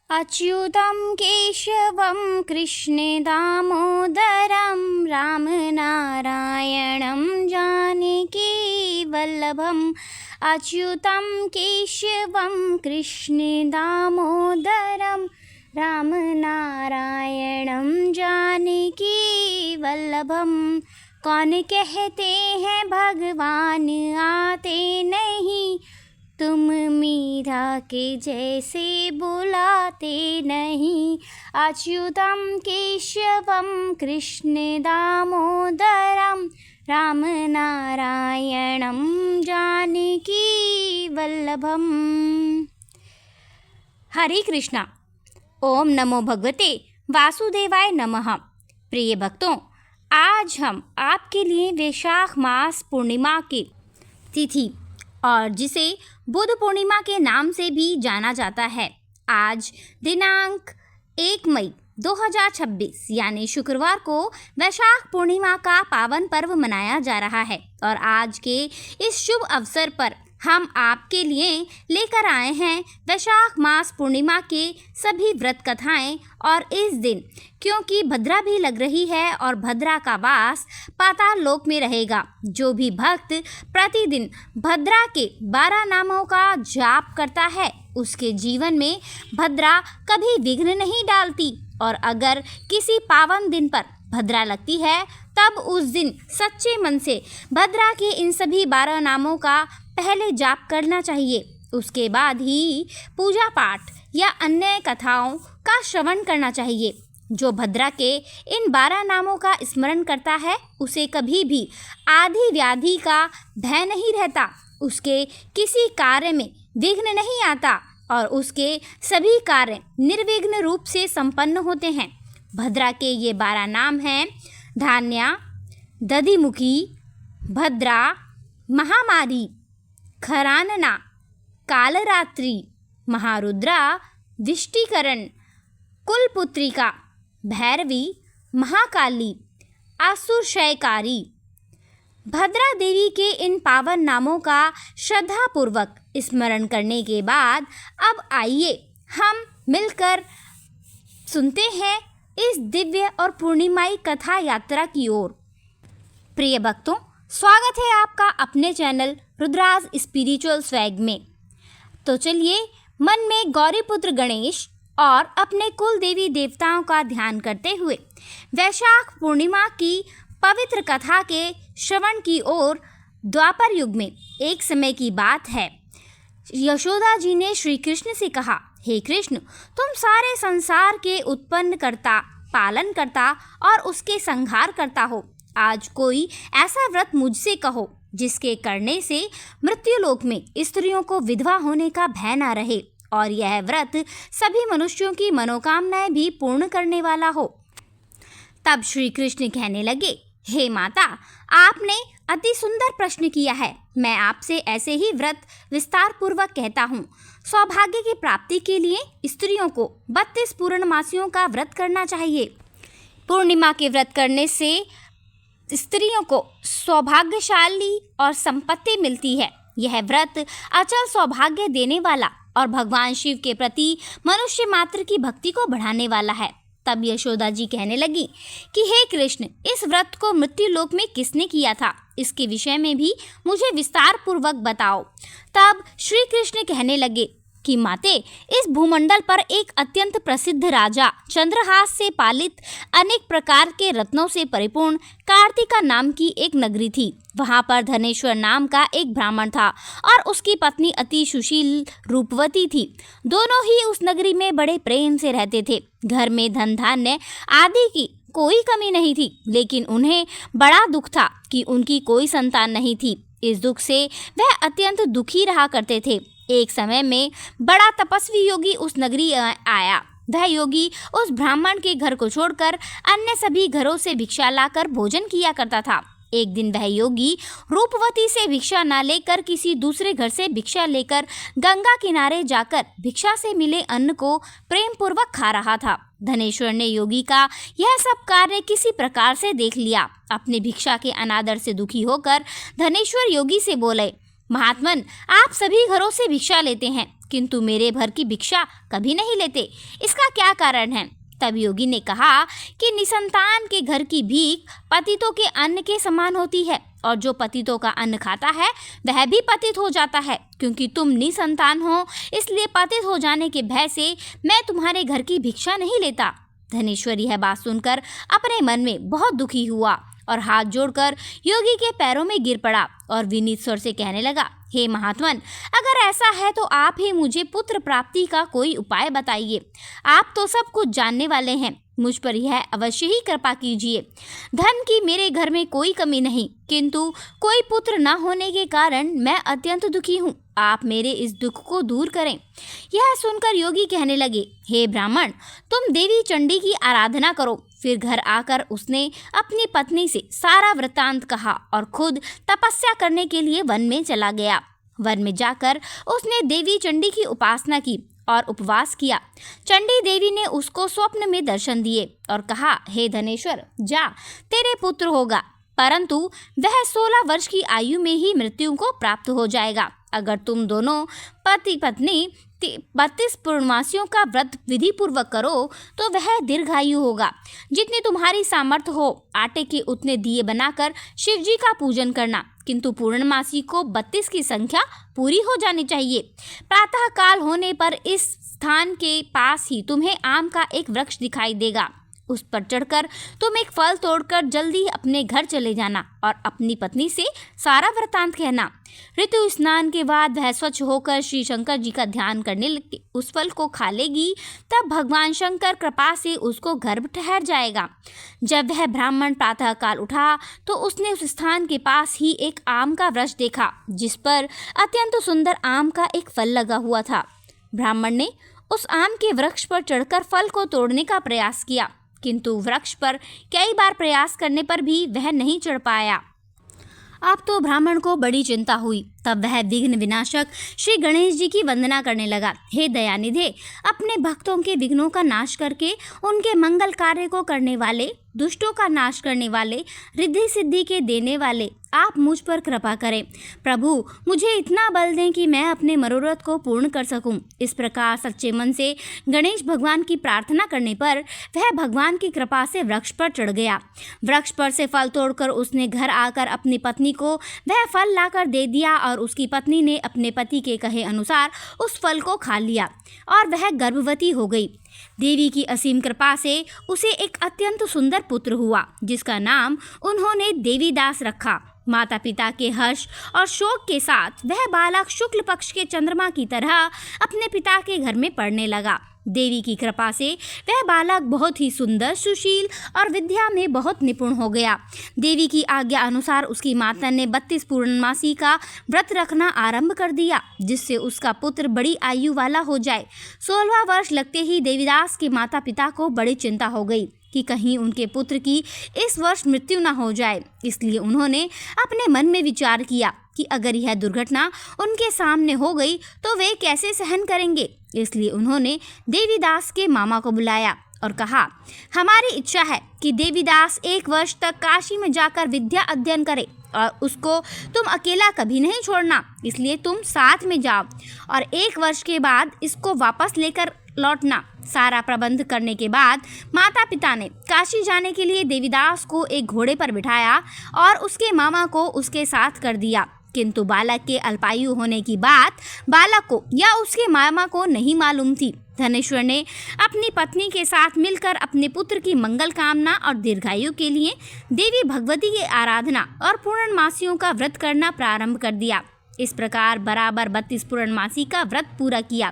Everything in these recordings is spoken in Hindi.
अच्युतं केशवं कृष्णदामोदरं रामनारायणं जानकीवल्लभम् अच्युतं केशवं कृष्णदामोदरं रामनारायणं जानकीवल्लभम्। कौन कहते हैं भगवान आते नहीं, तुम मीरा के जैसे बुलाते नहीं। अच्युतं केशवं कृष्णदामोदरं रामनारायणं जानकीवल्लभम्। हरे कृष्णा। ओम नमो भगवते वासुदेवाय नमः। प्रिय भक्तों, आज हम आपके लिए वैशाख मास पूर्णिमा की तिथि और जिसे बुद्ध पूर्णिमा के नाम से भी जाना जाता है, आज दिनांक 1 मई 2026 यानी शुक्रवार को वैशाख पूर्णिमा का पावन पर्व मनाया जा रहा है। और आज के इस शुभ अवसर पर हम आपके लिए लेकर आए हैं वैशाख मास पूर्णिमा के सभी व्रत कथाएं। और इस दिन क्योंकि भद्रा भी लग रही है और भद्रा का वास पाताल लोक में रहेगा, जो भी भक्त प्रतिदिन भद्रा के 12 नामों का जाप करता है उसके जीवन में भद्रा कभी विघ्न नहीं डालती। और अगर किसी पावन दिन पर भद्रा लगती है तब उस दिन सच्चे मन से भद्रा के इन सभी 12 नामों का पहले जाप करना चाहिए। उसके बाद ही पूजा पाठ या अन्य कथाओं का श्रवण करना चाहिए। जो भद्रा के इन 12 नामों का स्मरण करता है उसे कभी भी आदि व्याधि का भय नहीं रहता, उसके किसी कार्य में विघ्न नहीं आता और उसके सभी कार्य निर्विघ्न रूप से संपन्न होते हैं। भद्रा के ये 12 नाम हैं धान्या, दधिमुखी, भद्रा, महामारी, खरानना, कालरात्रि, महारुद्रा, विष्टिकरण, कुलपुत्रिका, भैरवी, महाकाली, असुरक्षयकारी। भद्रा देवी के इन पावन नामों का श्रद्धापूर्वक स्मरण करने के बाद अब आइए हम मिलकर सुनते हैं इस दिव्य और पूर्णिमाई कथा यात्रा की ओर। प्रिय भक्तों, स्वागत है आपका अपने चैनल रुद्राज स्पिरिचुअल स्वैग में। तो चलिए मन में गौरीपुत्र गणेश और अपने कुल देवी देवताओं का ध्यान करते हुए वैशाख पूर्णिमा की पवित्र कथा के श्रवण की ओर। द्वापर युग में एक समय की बात है, यशोदा जी ने श्री कृष्ण से कहा, हे कृष्ण, तुम सारे संसार के उत्पन्न करता, पालन करता और उसके संहार करता हो। आज कोई ऐसा व्रत मुझसे कहो जिसके करने से मृत्युलोक में स्त्रियों को विधवा होने का भय न रहे और यह व्रत सभी मनुष्यों की मनोकामनाएं भी पूर्ण करने वाला हो। तब श्री कृष्ण कहने लगे, हे माता, आपने अति सुंदर प्रश्न किया है। मैं आपसे ऐसे ही व्रत विस्तार पूर्वक कहता हूँ। सौभाग्य की प्राप्ति के लिए स्त्रियों को 32 पूर्णमासियों का व्रत करना चाहिए। पूर्णिमा के व्रत करने से स्त्रियों को सौभाग्यशाली और संपत्ति मिलती है। यह व्रत अचल सौभाग्य देने वाला और भगवान शिव के प्रति मनुष्य मात्र की भक्ति को बढ़ाने वाला है। तब यशोदा जी कहने लगी कि हे कृष्ण, इस व्रत को मृत्युलोक में किसने किया था, इसके विषय में भी मुझे विस्तार पूर्वक बताओ। तब श्री कृष्ण कहने लगे कि माते, इस भूमंडल पर एक अत्यंत प्रसिद्ध राजा चंद्रहास से पालित अनेक प्रकार के रत्नों से परिपूर्ण कार्तिका नाम की एक नगरी थी। वहाँ पर धनेश्वर नाम का एक ब्राह्मण था और उसकी पत्नी अति सुशील रूपवती थी। दोनों ही उस नगरी में बड़े प्रेम से रहते थे। घर में धन धान्य आदि की कोई कमी नहीं थी, लेकिन उन्हें बड़ा दुख था कि उनकी कोई संतान नहीं थी। इस दुख से वह अत्यंत दुखी रहा करते थे। एक समय में बड़ा तपस्वी योगी उस नगरी आया। वह योगी उस ब्राह्मण के घर को छोड़कर अन्य सभी घरों से भिक्षा लाकर भोजन किया करता था। एक दिन वह योगी रूपवती से भिक्षा न लेकर किसी दूसरे घर से भिक्षा लेकर गंगा किनारे जाकर भिक्षा से मिले अन्न को प्रेम पूर्वक खा रहा था। धनेश्वर ने योगी का यह सब कार्य किसी प्रकार से देख लिया। अपनी भिक्षा के अनादर से दुखी होकर धनेश्वर योगी से बोले, महात्मन, आप सभी घरों से भिक्षा लेते हैं, किंतु मेरे भर की भिक्षा कभी नहीं लेते, इसका क्या कारण है? तब योगी ने कहा कि निसंतान के घर की भीख पतितों के अन्न के समान होती है, और जो पतितों का अन्न खाता है वह भी पतित हो जाता है। क्योंकि तुम निसंतान हो, इसलिए पतित हो जाने के भय से मैं तुम्हारे घर की भिक्षा नहीं लेता। धनेश्वर यह बात सुनकर अपने मन में बहुत दुखी हुआ और हाथ जोड़कर योगी के पैरों में गिर पड़ा और विनीत स्वर से कहने लगा, हे महात्मन, अगर ऐसा है तो आप ही मुझे पुत्र प्राप्ति का कोई उपाय बताइए। आप तो सब कुछ जानने वाले हैं, मुझ पर यह अवश्य ही कृपा कीजिए। धन की मेरे घर में कोई कमी नहीं, किंतु कोई पुत्र न होने के कारण मैं अत्यंत दुखी हूँ। आप मेरे इस दुख को दूर करें। यह सुनकर योगी कहने लगे, हे ब्राह्मण, तुम देवी चंडी की आराधना करो। फिर घर आकर उसने अपनी पत्नी से सारा वृत्तांत कहा और खुद तपस्या करने के लिए वन में चला गया। वन में जाकर उसने देवी चंडी की उपासना की और उपवास किया। चंडी देवी ने उसको स्वप्न में दर्शन दिए और कहा, हे धनेश्वर, जा, तेरे पुत्र होगा, परंतु वह 16 वर्ष की आयु में ही मृत्यु को प्राप्त हो जाएगा। अगर तुम दोनों पति पत्नी 32 पूर्णमासियों का व्रत विधि पूर्वक करो तो वह दीर्घायु होगा। जितनी तुम्हारी सामर्थ्य हो, आटे के उतने दिए बनाकर शिव जी का पूजन करना, किंतु पूर्णमासी को 32 की संख्या पूरी हो जानी चाहिए। प्रातः काल होने पर इस स्थान के पास ही तुम्हें आम का एक वृक्ष दिखाई देगा। उस पर चढ़कर तुम एक फल तोड़कर जल्दी अपने घर चले जाना और अपनी पत्नी से सारा वृतांत कहना। ऋतु स्नान के बाद वह स्वच्छ होकर श्री शंकर जी का ध्यान करने लगती उस फल को खा लेगी, तब भगवान शंकर कृपा से उसको गर्भ ठहर जाएगा। जब वह ब्राह्मण प्रातः काल उठा तो उसने उस स्थान के पास ही एक आम का वृक्ष देखा, जिस पर अत्यंत सुंदर आम का एक फल लगा हुआ था। ब्राह्मण ने उस आम के वृक्ष पर चढ़कर फल को तोड़ने का प्रयास किया, किंतु वृक्ष पर कई बार प्रयास करने पर भी वह नहीं चढ़ पाया। अब तो ब्राह्मण को बड़ी चिंता हुई। तब वह विघ्न विनाशक श्री गणेश जी की वंदना करने लगा। हे दयानिधे, अपने भक्तों के विघ्नों का नाश करके उनके मंगल कार्य को करने वाले, दुष्टों का नाश करने वाले, रिद्धि सिद्धि के देने वाले, आप मुझ पर कृपा करें। प्रभु, मुझे इतना बल दें कि मैं अपने मनोरथ को पूर्ण कर सकूं। इस प्रकार सच्चे मन से गणेश भगवान की प्रार्थना करने पर वह भगवान की कृपा से वृक्ष पर चढ़ गया। वृक्ष पर से फल तोड़कर उसने घर आकर अपनी पत्नी को वह फल लाकर दे दिया और उसकी पत्नी ने अपने पति के कहे अनुसार उस फल को खा लिया और वह गर्भवती हो गई। देवी की असीम कृपा से उसे एक अत्यंत सुंदर पुत्र हुआ, जिसका नाम उन्होंने देवीदास रखा। माता पिता के हर्ष और शोक के साथ वह बालक शुक्ल पक्ष के चंद्रमा की तरह अपने पिता के घर में पढ़ने लगा। देवी की कृपा से वह बालक बहुत ही सुंदर, सुशील और विद्या में बहुत निपुण हो गया। देवी की आज्ञा अनुसार उसकी माता ने 32 पूर्णमासी का व्रत रखना आरंभ कर दिया, जिससे उसका पुत्र बड़ी आयु वाला हो जाए। 16वां वर्ष लगते ही देवीदास के माता पिता को बड़ी चिंता हो गई कि कहीं उनके पुत्र की इस वर्ष मृत्यु न हो जाए। इसलिए उन्होंने अपने मन में विचार किया कि अगर यह दुर्घटना उनके सामने हो गई तो वे कैसे सहन करेंगे। इसलिए उन्होंने देवीदास के मामा को बुलाया और कहा, हमारी इच्छा है कि देवीदास 1 वर्ष तक काशी में जाकर विद्या अध्ययन करे और उसको तुम अकेला कभी नहीं छोड़ना। इसलिए तुम साथ में जाओ और 1 वर्ष के बाद इसको वापस लेकर लौटना। सारा प्रबंध करने के बाद माता पिता ने काशी जाने के लिए देवीदास को एक घोड़े पर बिठाया और उसके मामा को उसके साथ कर दिया। किंतु बालक के अल्पायु होने की बात बालक को या उसके मामा को नहीं मालूम थी। धनेश्वर ने अपनी पत्नी के साथ मिलकर अपने पुत्र की मंगल कामना और दीर्घायु के लिए देवी भगवती की आराधना और पूर्णमासियों का व्रत करना प्रारंभ कर दिया। इस प्रकार बराबर 32 पूर्णमासी का व्रत पूरा किया।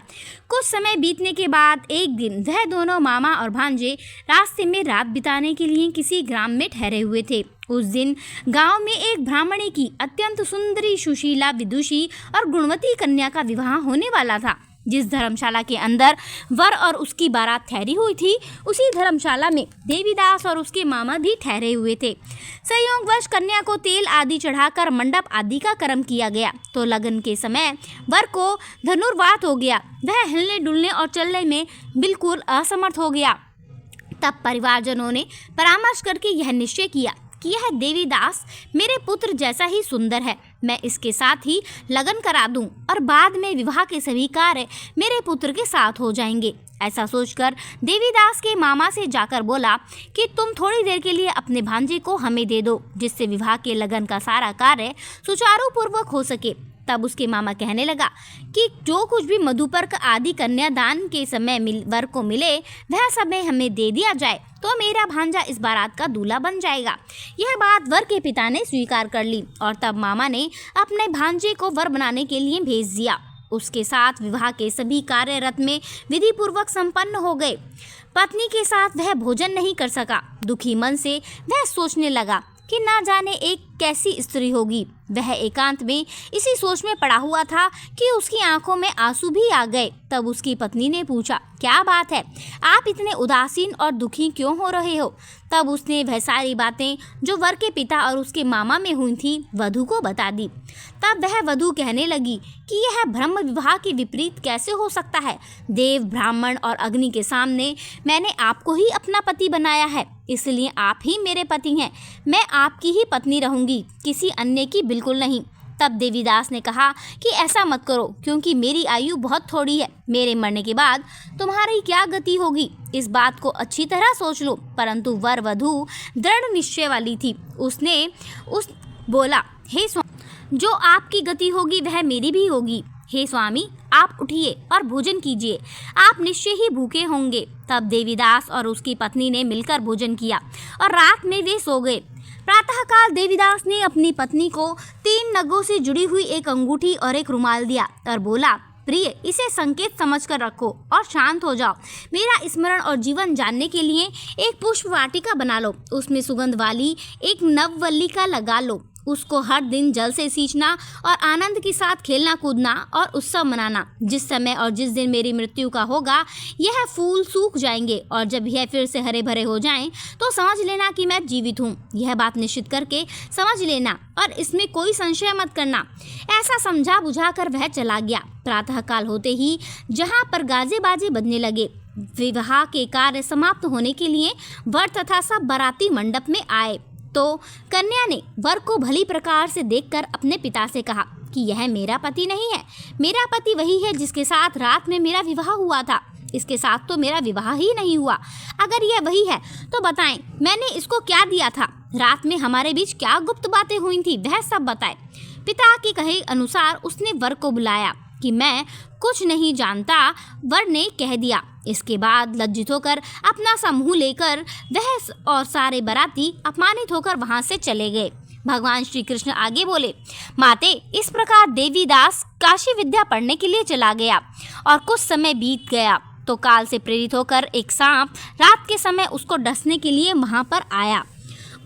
कुछ समय बीतने के बाद एक दिन वह दोनों मामा और भांजे रास्ते में रात बिताने के लिए किसी ग्राम में ठहरे हुए थे। उस दिन गांव में एक ब्राह्मणी की अत्यंत सुंदरी, सुशीला, विदुषी और गुणवती कन्या का विवाह होने वाला था। जिस धर्मशाला के अंदर वर और उसकी बारात ठहरी हुई थी, उसी धर्मशाला में देवीदास और उसके मामा भी ठहरे हुए थे। संयोगवश कन्या को तेल आदि चढ़ाकर मंडप आदि का कर्म किया गया तो लगन के समय वर को धनुर्वात हो गया। वह हिलने डुलने और चलने में बिल्कुल असमर्थ हो गया। तब परिवारजनों ने परामर्श करके यह निश्चय किया कि यह देवीदास मेरे पुत्र जैसा ही सुंदर है, मैं इसके साथ ही लगन करा दूं और बाद में विवाह के सभी कार्य मेरे पुत्र के साथ हो जाएंगे। ऐसा सोचकर देवीदास के मामा से जाकर बोला कि तुम थोड़ी देर के लिए अपने भांजे को हमें दे दो, जिससे विवाह के लगन का सारा कार्य सुचारू पूर्वक हो सके। तब उसके मामा कहने लगा कि जो कुछ भी मधुपर्क आदि कन्यादान के समय वर को मिले वह समय हमें दे दिया जाए तो मेरा भांजा इस बारात का दूल्हा बन जाएगा। यह बात वर के पिता ने स्वीकार कर ली और तब मामा ने अपने भांजे को वर बनाने के लिए भेज दिया। उसके साथ विवाह के सभी कार्य रथ में विधि पूर्वक संपन्न हो गए। पत्नी के साथ वह भोजन नहीं कर सका। दुखी मन से वह सोचने लगा कि ना जाने एक कैसी स्त्री होगी। वह एकांत में इसी सोच में पड़ा हुआ था कि उसकी आंखों में आंसू भी आ गए। तब उसकी पत्नी ने पूछा, क्या बात है, आप इतने उदासीन और दुखी क्यों हो रहे हो? तब उसने वह सारी बातें जो वर के पिता और उसके मामा में हुई थी वधू को बता दी। तब वह वधू कहने लगी कि यह ब्रह्म विवाह के विपरीत कैसे हो सकता है। देव, ब्राह्मण और अग्नि के सामने मैंने आपको ही अपना पति बनाया है, इसलिए आप ही मेरे पति हैं। मैं आपकी ही पत्नी रहूंगी, किसी अन्य की बिल्कुल नहीं। तब देवीदास ने कहा कि ऐसा मत करो, क्योंकि मेरी आयु बहुत थोड़ी है। मेरे मरने के बाद तुम्हारी क्या गति होगी, इस बात को अच्छी तरह सोच लो। परंतु वर वधू दृढ़ निश्चय वाली थी। उसने बोला, हे स्वामी, जो आपकी गति होगी वह मेरी भी होगी। हे स्वामी, आप उठिए और भोजन कीजिए, आप निश्चय ही भूखे होंगे। तब देवीदास और उसकी पत्नी ने मिलकर भोजन किया और रात में वे सो गए। प्रातःकाल देवीदास ने अपनी पत्नी को 3 नगों से जुड़ी हुई एक अंगूठी और एक रुमाल दिया और बोला, प्रिय, इसे संकेत समझकर रखो और शांत हो जाओ। मेरा स्मरण और जीवन जानने के लिए एक पुष्प वाटिका बना लो, उसमें सुगंध वाली एक नववल्लिका लगा लो। उसको हर दिन जल से सींचना और आनंद के साथ खेलना कूदना और उत्सव मनाना। जिस समय और जिस दिन मेरी मृत्यु का होगा यह फूल सूख जाएंगे और जब यह फिर से हरे भरे हो जाएं तो समझ लेना कि मैं जीवित हूँ। यह बात निश्चित करके समझ लेना और इसमें कोई संशय मत करना। ऐसा समझा बुझाकर वह चला गया। प्रातःकाल होते ही जहाँ पर गाजे बाजे बजने लगे, विवाह के कार्य समाप्त होने के लिए वर तथा सब बाराती मंडप में आए तो कन्या ने वर को भली प्रकार से देखकर अपने पिता से कहा कि यह मेरा पति नहीं है, मेरा पति वही है जिसके साथ रात में मेरा विवाह हुआ था। इसके साथ तो मेरा विवाह ही नहीं हुआ। अगर यह वही है तो बताएं, मैंने इसको क्या दिया था, रात में हमारे बीच क्या गुप्त बातें हुई थी, वह सब बताए। पिता के कहे अनुसार उसने वर को बुलाया कि मैं कुछ नहीं जानता, वर ने कह दिया। इसके बाद लज्जित होकर अपना सा मुंह लेकर वह और सारे बाराती अपमानित होकर वहां से चले गए। भगवान श्री कृष्ण आगे बोले, माते, इस प्रकार देवीदास काशी विद्या पढ़ने के लिए चला गया और कुछ समय बीत गया तो काल से प्रेरित होकर एक सांप रात के समय उसको डसने के लिए वहां पर आया।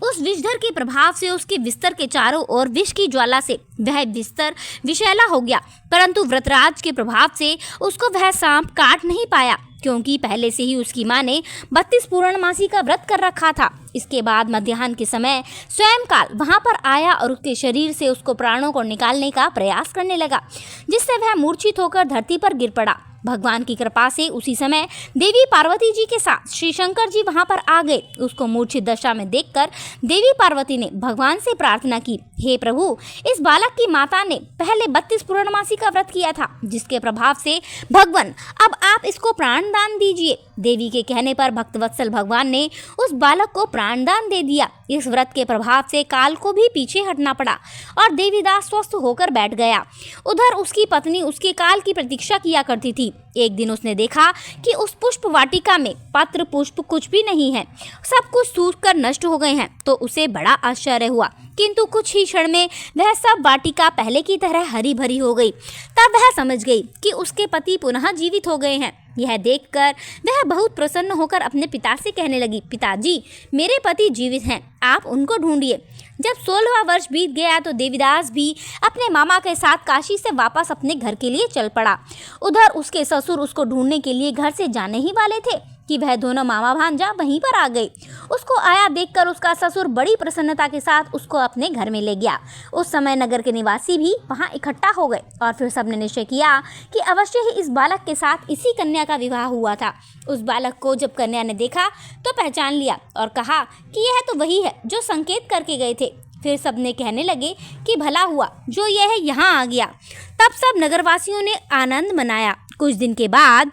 उस विषधर के प्रभाव से उसके बिस्तर के चारों ओर विष की ज्वाला से वह बिस्तर विषैला हो गया, परंतु व्रतराज के प्रभाव से उसको वह सांप काट नहीं पाया, क्योंकि पहले से ही उसकी माँ ने 32 पूर्णमासी का व्रत कर रखा था। इसके बाद मध्याह्न के समय स्वयं काल वहां पर आया और उसके शरीर से उसको प्राणों को निकालने का प्रयास करने लगा, जिससे वह मूर्छित होकर धरती पर गिर पड़ा। भगवान की कृपा से उसी समय देवी पार्वती जी के साथ श्री शंकर जी वहां पर आ गए। उसको मूर्छित दशा में देखकर देवी पार्वती ने भगवान से प्रार्थना की, हे प्रभु, इस बालक की माता ने पहले 32 पूर्णमासी का व्रत किया था, जिसके प्रभाव से भगवान अब आप इसको प्राण दान दीजिए। देवी के कहने पर भक्तवत्सल भगवान ने उस बालक को प्राण दान दे दिया। इस व्रत के प्रभाव से काल को भी पीछे हटना पड़ा और देवीदास स्वस्थ होकर बैठ गया। उधर उसकी पत्नी उसके काल की प्रतीक्षा किया करती थी। एक दिन उसने देखा कि उस पुष्प वाटिका में पत्र पुष्प कुछ भी नहीं है, सब कुछ सूखकर नष्ट हो गए हैं, तो उसे बड़ा आश्चर्य हुआ। किंतु कुछ ही क्षण में वह सब वाटिका पहले की तरह हरी भरी हो गई। तब वह समझ गई कि उसके पति पुनः जीवित हो गए हैं। यह देखकर वह बहुत प्रसन्न होकर अपने पिता से कहने लगी, पिताजी, मेरे पति जीवित हैं, आप उनको ढूंढिए। जब 16वां वर्ष बीत गया तो देवीदास भी अपने मामा के साथ काशी से वापस अपने घर के लिए चल पड़ा। उधर उसके ससुर उसको ढूंढने के लिए घर से जाने ही वाले थे कि वह दोनों मामा भांजा वहीं पर आ गए। उसको आया देखकर उसका ससुर बड़ी प्रसन्नता के साथ उसको अपने घर में ले गया। उस समय नगर के निवासी भी वहां इकट्ठा हो गए और फिर सबने निश्चय किया कि अवश्य ही इस बालक के साथ इसी कन्या का विवाह हुआ था। उस बालक को जब कन्या ने देखा तो पहचान लिया और कहा कि यह तो वही है जो संकेत करके गए थे। फिर सबने कहने लगे कि भला हुआ जो यह यहाँ आ गया। तब सब नगरवासियों ने आनंद मनाया। कुछ दिन के बाद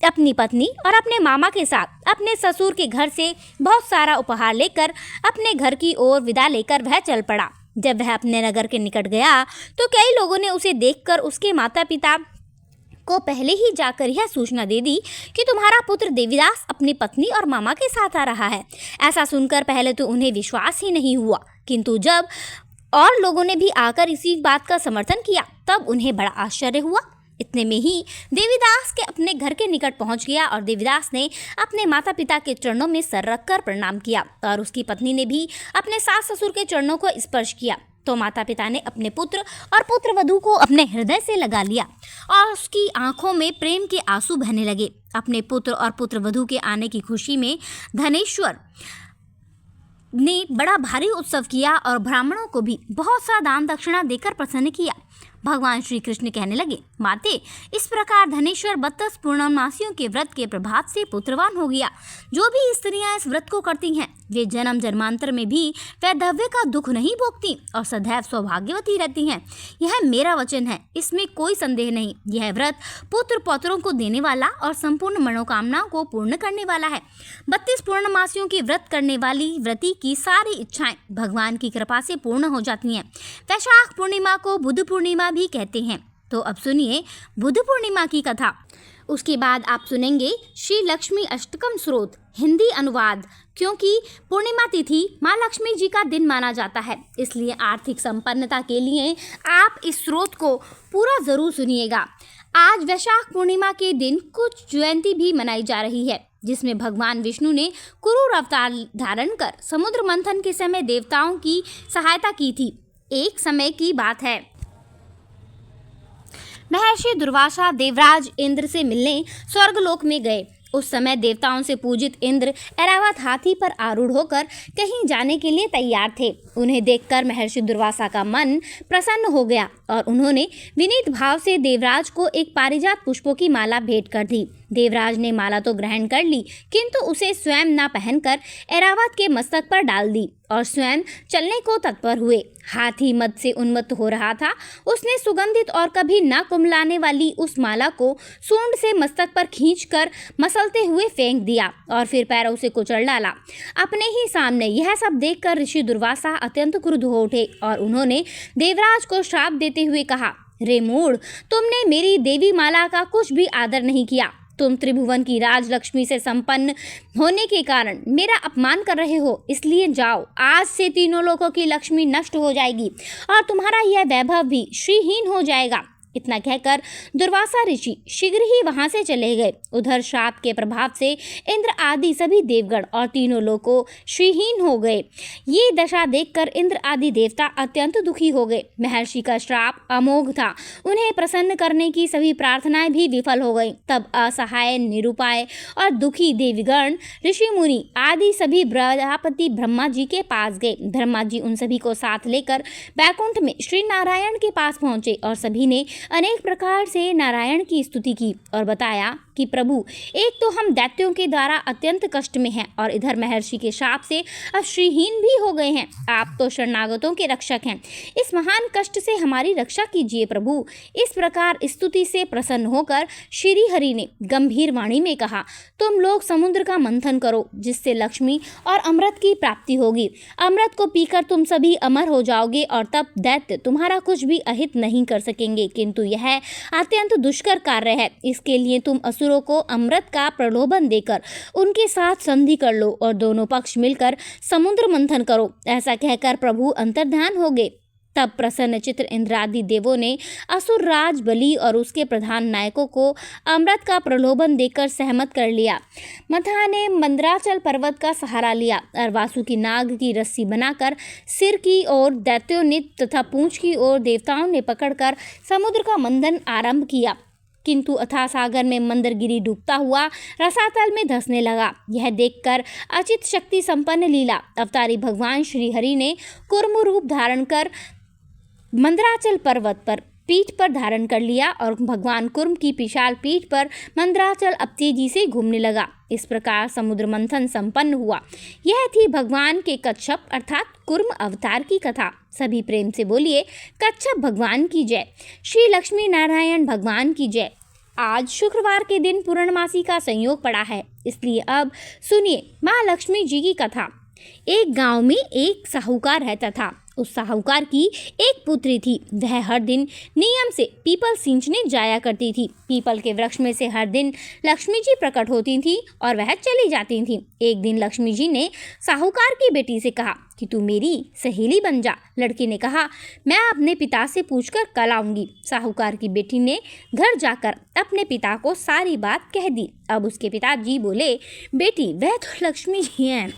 अपनी पत्नी और अपने मामा के साथ अपने ससुर के घर से बहुत सारा उपहार लेकर अपने घर की ओर विदा लेकर वह चल पड़ा। जब वह अपने नगर के निकट गया तो कई लोगों ने उसे देखकर उसके माता पिता को पहले ही जाकर यह सूचना दे दी कि तुम्हारा पुत्र देवीदास अपनी पत्नी और मामा के साथ आ रहा है। ऐसा सुनकर पहले तो उन्हें विश्वास ही नहीं हुआ, किंतु जब और लोगों ने भी आकर इसी बात का समर्थन किया तब उन्हें बड़ा आश्चर्य हुआ। इतने में ही देवीदास के अपने घर के निकट पहुंच गया और देवीदास ने अपने माता पिता के चरणों में सर रखकर प्रणाम किया और उसकी पत्नी ने भी अपने सास ससुर के चरणों को स्पर्श किया। तो माता पिता ने अपने पुत्र और पुत्रवधू को अपने हृदय से लगा लिया और उसकी आंखों में प्रेम के आंसू बहने लगे। अपने पुत्र और पुत्रवधू के आने की खुशी में धनेश्वर ने बड़ा भारी उत्सव किया और ब्राह्मणों को भी बहुत सा दान दक्षिणा देकर प्रसन्न किया। भगवान श्री कृष्ण कहने लगे, माते, इस प्रकार धनेश्वर 32 पूर्णमासियों के व्रत के प्रभाव से पुत्रवान हो गया। जो भी स्त्रियां इस व्रत को करती हैं वे जन्म जन्मांतर में भी वैधव्य का दुख नहीं भोगती और सदैव सौभाग्यवती रहती हैं। यह मेरा वचन है, इसमें कोई संदेह नहीं। यह व्रत पुत्र पौत्रों को देने वाला और संपूर्ण मनोकामनाओं को पूर्ण करने वाला है। 32 पूर्णमासियों की व्रत करने वाली व्रती की सारी इच्छाएं भगवान की कृपा से पूर्ण हो जाती हैं। वैशाख पूर्णिमा को बुद्ध पूर्णिमा भी कहते हैं। तो अब सुनिए बुद्ध पूर्णिमा की कथा। उसके बाद आप सुनेंगे श्री लक्ष्मी अष्टकम स्रोत हिंदी अनुवाद। क्योंकि पूर्णिमा तिथि माँ लक्ष्मी जी का दिन माना जाता है, इसलिए आर्थिक संपन्नता के लिए आप इस स्रोत को पूरा जरूर सुनिएगा। आज वैशाख पूर्णिमा के दिन कुछ जयंती भी मनाई जा रही है, जिसमें भगवान विष्णु ने क्रूर अवतार धारण कर समुद्र मंथन के समय देवताओं की सहायता की थी। एक समय की बात है, महर्षि दुर्वासा देवराज इंद्र से मिलने स्वर्गलोक में गए। उस समय देवताओं से पूजित इंद्र ऐरावत हाथी पर आरूढ़ होकर कहीं जाने के लिए तैयार थे। उन्हें देखकर महर्षि दुर्वासा का मन प्रसन्न हो गया और उन्होंने विनीत भाव से देवराज को एक पारिजात पुष्पों की माला भेंट कर दी। देवराज ने माला तो ग्रहण कर ली, किंतु उसे स्वयं न पहनकर ऐरावत के मस्तक पर डाल दी और स्वयं चलने को तत्पर हुए। हाथी मद से उन्मत्त हो रहा था। उसने सुगंधित और कभी न कुमलाने वाली उस माला को सूंड से मस्तक पर खींचकर मसलते हुए फेंक दिया और फिर पैरों से कुचल डाला। अपने ही सामने यह सब देखकर ऋषि दुर्वासा अत्यंत क्रुद्ध हो उठे और उन्होंने देवराज को श्राप देते हुए कहा, रे मूढ़, तुमने मेरी देवी माला का कुछ भी आदर नहीं किया। तुम त्रिभुवन की राजलक्ष्मी से संपन्न होने के कारण मेरा अपमान कर रहे हो। इसलिए जाओ, आज से तीनों लोकों की लक्ष्मी नष्ट हो जाएगी और तुम्हारा यह वैभव भी श्रीहीन हो जाएगा। इतना कहकर दुर्वासा ऋषि शीघ्र ही वहां से चले गए। उधर श्राप के प्रभाव से इंद्र आदि सभी देवगण और तीनों लोकों श्रीहीन हो गए। ये दशा देखकर इंद्र आदि देवता अत्यंत दुखी हो गए। महर्षि का श्राप अमोघ था, उन्हें प्रसन्न करने की सभी प्रार्थनाएं भी विफल हो गईं। तब असहाय, निरुपाय और दुखी देवगण, ऋषि मुनि आदि सभी प्रजापति ब्रह्मा जी के पास गए। ब्रह्मा जी उन सभी को साथ लेकर बैकुंठ में श्री नारायण के पास पहुंचे और सभी ने अनेक प्रकार से नारायण की स्तुति की और बताया कि प्रभु, एक तो हम दैत्यों के द्वारा अत्यंत कष्ट में हैं और इधर महर्षि के श्राप से अब श्रीहीन भी हो गए हैं। आप तो शरणागतों के रक्षक हैं, इस महान कष्ट से हमारी रक्षा कीजिए प्रभु। इस प्रकार स्तुति से प्रसन्न होकर श्री हरि ने गंभीर वाणी में कहा, तुम लोग समुद्र का मंथन करो, जिससे लक्ष्मी और अमृत की प्राप्ति होगी। अमृत को पीकर तुम सभी अमर हो जाओगे और तब दैत्य तुम्हारा कुछ भी अहित नहीं कर सकेंगे, किंतु यह अत्यंत दुष्कर कार्य है। इसके लिए तुम असुरों को अमृत का प्रलोभन देकर उनके साथ संधि कर लो और दोनों पक्ष मिलकर समुद्र मंथन करो। ऐसा कहकर प्रभु अंतर्ध्यान हो गए। तब प्रसन्न चित्र इंद्रादि देवों ने असुर राज बलि और उसके प्रधान नायकों को अमृत का प्रलोभन देकर सहमत कर लिया। मथा ने मंदराचल पर्वत का सहारा लिया और वासुकी नाग की रस्सी बनाकर सिर की ओर दैत्यों ने तथा पूंछ की ओर देवताओं ने पकड़कर समुद्र का मंथन आरंभ किया। किंतु अथाह सागर में मंदरगिरी डूबता हुआ रसातल में धंसने लगा। यह देखकर अचित शक्ति संपन्न लीला अवतारी भगवान श्री हरि ने कूर्म रूप धारण कर मंदराचल पर्वत पर पीठ पर धारण कर लिया और भगवान कूर्म की विशाल पीठ पर मंदराचल अब तेजी से घूमने लगा। इस प्रकार समुद्र मंथन संपन्न हुआ। यह थी भगवान के कच्छप अर्थात कूर्म अवतार की कथा। सभी प्रेम से बोलिए कच्छप भगवान की जय, श्री लक्ष्मी नारायण भगवान की जय। आज शुक्रवार के दिन पूर्णमासी का संयोग पड़ा है, इसलिए अब सुनिए माँ लक्ष्मी जी की कथा। एक गांव में एक साहूकार रहता था। उस साहूकार की एक पुत्री थी। वह हर दिन नियम से पीपल सींचने जाया करती थी। पीपल के वृक्ष में से हर दिन लक्ष्मी जी प्रकट होती थी और वह चली जाती थी। एक दिन लक्ष्मी जी ने साहूकार की बेटी से कहा कि तू मेरी सहेली बन जा। लड़की ने कहा मैं अपने पिता से पूछकर कल आऊँगी। साहूकार की बेटी ने घर जाकर अपने पिता को सारी बात कह दी। अब उसके पिताजी बोले बेटी वह तो लक्ष्मी जी हैं,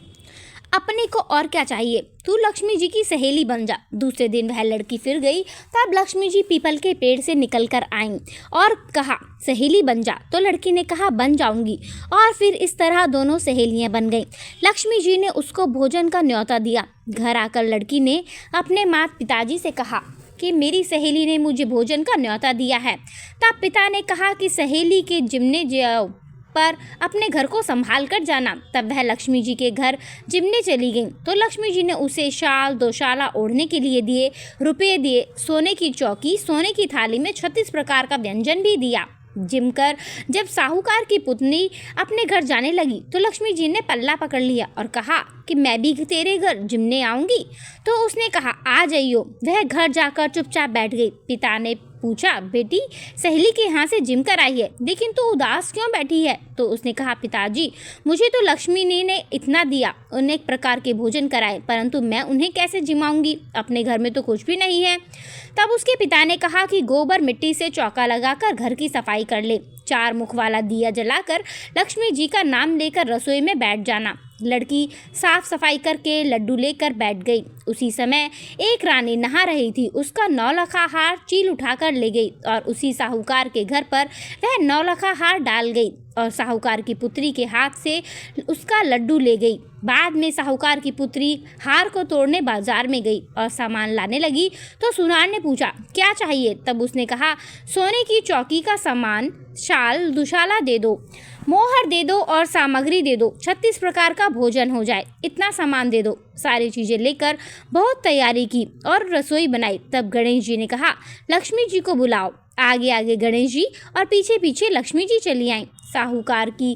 अपने को और क्या चाहिए, तू लक्ष्मी जी की सहेली बन जा। दूसरे दिन वह लड़की फिर गई। तब लक्ष्मी जी पीपल के पेड़ से निकल कर आईं और कहा सहेली बन जा। तो लड़की ने कहा बन जाऊंगी। और फिर इस तरह दोनों सहेलियां बन गईं। लक्ष्मी जी ने उसको भोजन का न्योता दिया। घर आकर लड़की ने अपने माता पिताजी से कहा कि मेरी सहेली ने मुझे भोजन का न्योता दिया है। तब पिता ने कहा कि सहेली के जिम्ने जाओ पर अपने घर को संभाल कर जाना। तब वह लक्ष्मी जी के घर जिमने चली गई। तो लक्ष्मी जी ने उसे शाल दोशाला ओढ़ने के लिए दिए, रुपये दिए, सोने की चौकी, सोने की थाली में 36 प्रकार का व्यंजन भी दिया। जिमकर जब साहूकार की पुतली अपने घर जाने लगी तो लक्ष्मी जी ने पल्ला पकड़ लिया और कहा कि मैं भी तेरे घर जिमने आऊँगी। तो उसने कहा आ जाइयो। वह घर जाकर चुपचाप बैठ गई। पिता ने पूछा बेटी सहेली के यहाँ से जिम कर आई है, लेकिन तू उदास क्यों बैठी है। तो उसने कहा पिताजी मुझे तो लक्ष्मी ने इतना दिया, अनेक प्रकार के भोजन कराए, परंतु मैं उन्हें कैसे जिमाऊंगी, अपने घर में तो कुछ भी नहीं है। तब उसके पिता ने कहा कि गोबर मिट्टी से चौका लगाकर घर की सफाई कर ले, 4 मुख वाला दिया जलाकर लक्ष्मी जी का नाम लेकर रसोई में बैठ जाना। लड़की साफ सफाई करके लड्डू लेकर बैठ गई। उसी समय एक रानी नहा रही थी। उसका 9 लखा हार चील उठाकर ले गई और उसी साहूकार के घर पर वह 9 लखा हार डाल गई और साहूकार की पुत्री के हाथ से उसका लड्डू ले गई। बाद में साहूकार की पुत्री हार को तोड़ने बाजार में गई और सामान लाने लगी तो सुनार ने पूछा क्या चाहिए। तब उसने कहा सोने की चौकी का सामान, शाल दुशाला दे दो, मोहर दे दो और सामग्री दे दो, 36 प्रकार का भोजन हो जाए, इतना सामान दे दो। सारी चीज़ें लेकर बहुत तैयारी की और रसोई बनाई। तब गणेश जी ने कहा लक्ष्मी जी को बुलाओ। आगे आगे गणेश जी और पीछे पीछे लक्ष्मी जी चली आईं। साहूकार की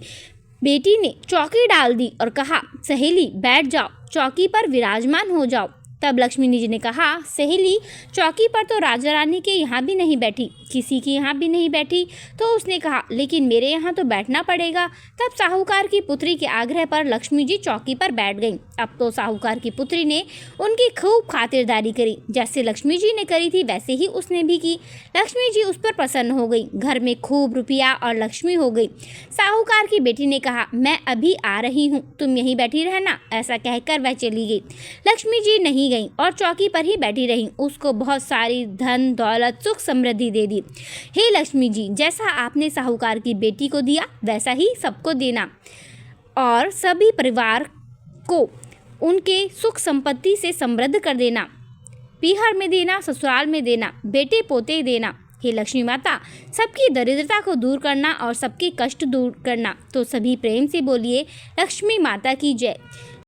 बेटी ने चौकी डाल दी और कहा सहेली बैठ जाओ, चौकी पर विराजमान हो जाओ। तब लक्ष्मी जी ने कहा सहेली चौकी पर तो राजा रानी के यहाँ भी नहीं बैठी, किसी के यहाँ भी नहीं बैठी। तो उसने कहा लेकिन मेरे यहाँ तो बैठना पड़ेगा। तब साहूकार की पुत्री के आग्रह पर लक्ष्मी जी चौकी पर बैठ गईं। अब तो साहूकार की पुत्री ने उनकी खूब खातिरदारी करी। जैसे लक्ष्मी जी ने करी थी वैसे ही उसने भी की। लक्ष्मी जी उस पर प्रसन्न हो गई। घर में खूब रुपया और लक्ष्मी हो गई। साहूकार की बेटी ने कहा मैं अभी आ रही हूँ, तुम यहीं बैठी रहना। ऐसा कहकर वह चली गई। लक्ष्मी जी नहीं गई और चौकी पर ही बैठी रही। उसको बहुत सारी धन दौलत सुख समृद्धि दे दी। हे लक्ष्मी जी जैसा आपने साहूकार की बेटी को दिया वैसा ही सबको देना और सभी परिवार को उनके सुख संपत्ति से समृद्ध कर देना, पीहर में देना, ससुराल में देना, बेटे पोते देना। हे लक्ष्मी माता सबकी दरिद्रता को दूर करना और सबके कष्ट दूर करना। तो सभी प्रेम से बोलिए लक्ष्मी माता की जय।